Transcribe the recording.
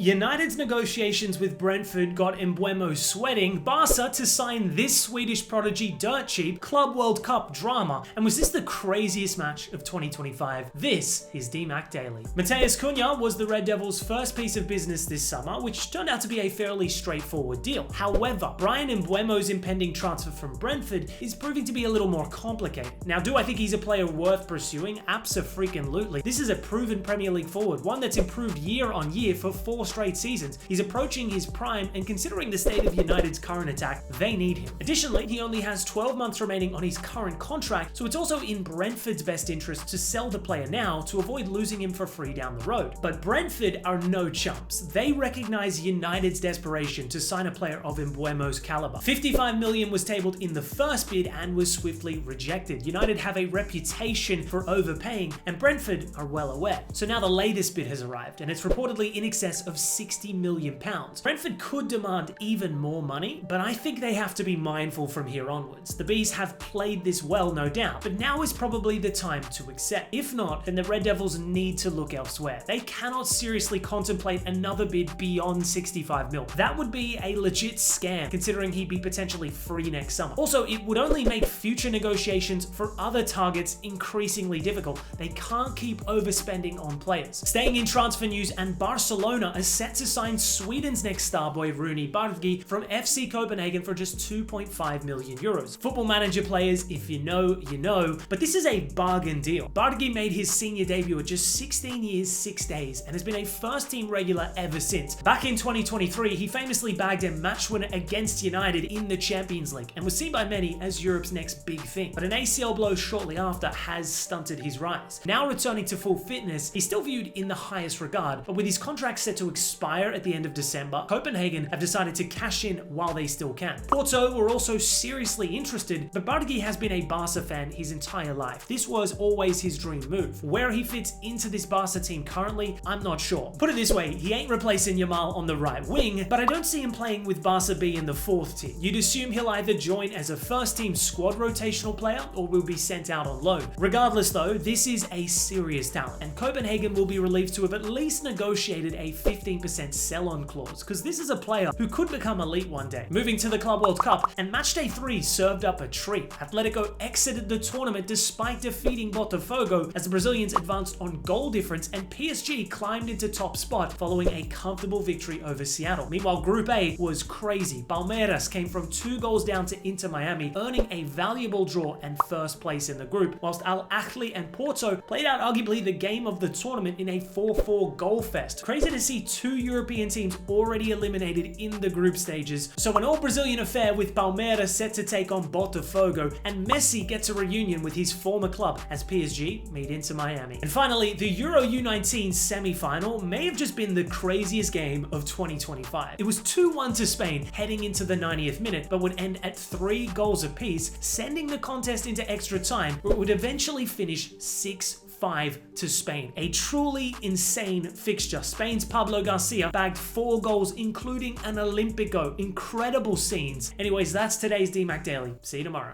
United's negotiations with Brentford got Mbeumo sweating Barca to sign this Swedish prodigy dirt cheap Club World Cup drama. And was this the craziest match of 2025? This is DMAC Daily. Matheus Cunha was the Red Devils' first piece of business this summer, which turned out to be a fairly straightforward deal. However, Bryan Mbeumo's impending transfer from Brentford is proving to be a little more complicated. Now, do I think he's a player worth pursuing? Abso-freaking-lutely. This is a proven Premier League forward, one that's improved year on year for 4 straight seasons. He's approaching his prime, and considering the state of United's current attack, they need him. Additionally, he only has 12 months remaining on his current contract, so it's also in Brentford's best interest to sell the player now to avoid losing him for free down the road. But Brentford are no chumps. They recognize United's desperation to sign a player of Mbeumo's caliber. 55 million was tabled in the first bid and was swiftly rejected. United have a reputation for overpaying, and Brentford are well aware. So now the latest bid has arrived, and it's reportedly in excess of £60 million. Brentford could demand even more money, but I think they have to be mindful from here onwards. The Bees have played this well, no doubt, but now is probably the time to accept. If not, then the Red Devils need to look elsewhere. They cannot seriously contemplate another bid beyond 65 mil. That would be a legit scam, considering he'd be potentially free next summer. Also, it would only make future negotiations for other targets increasingly difficult. They can't keep overspending on players. Staying in transfer news, and Barcelona is set to sign Sweden's next star boy Rune Bargi from FC Copenhagen for just 2.5 million euros. Football Manager players, if you know, you know, but this is a bargain deal. Bargi made his senior debut at just 16 years, 6 days, and has been a first-team regular ever since. Back in 2023, he famously bagged a match winner against United in the Champions League, and was seen by many as Europe's next big thing. But an ACL blow shortly after has stunted his rise. Now returning to full fitness, he's still viewed in the highest regard, but with his contract set to expire at the end of December, Copenhagen have decided to cash in while they still can. Porto were also seriously interested, but Bargi has been a Barca fan his entire life. This was always his dream move. Where he fits into this Barca team currently, I'm not sure. Put it this way, he ain't replacing Yamal on the right wing, but I don't see him playing with Barca B in the 4th tier. You'd assume he'll either join as a first-team squad rotational player or will be sent out on loan. Regardless though, this is a serious talent, and Copenhagen will be relieved to have at least negotiated a 15% sell-on clause, because this is a player who could become elite one day. Moving to the Club World Cup, and matchday 3 served up a treat. Atletico exited the tournament despite defeating Botafogo as the Brazilians advanced on goal difference, and PSG climbed into top spot following a comfortable victory over Seattle. Meanwhile, Group A was crazy. Palmeiras came from 2 goals down to Inter Miami, earning a valuable draw and first place in the group, whilst Al Ahly and Porto played out arguably the game of the tournament in a 4-4 goal fest. Crazy to see 2 European teams already eliminated in the group stages. So an all-Brazilian affair with Palmeiras set to take on Botafogo, and Messi gets a reunion with his former club as PSG meet Inter Miami. And finally, the Euro U19 semi-final may have just been the craziest game of 2025. It was 2-1 to Spain heading into the 90th minute, but would end at 3 goals apiece, sending the contest into extra time, where it would eventually finish 6-5 to Spain. A truly insane fixture. Spain's Pablo Garcia bagged 4 goals, including an Olympico. Incredible scenes. Anyways, that's today's DMAC Daily. See you tomorrow.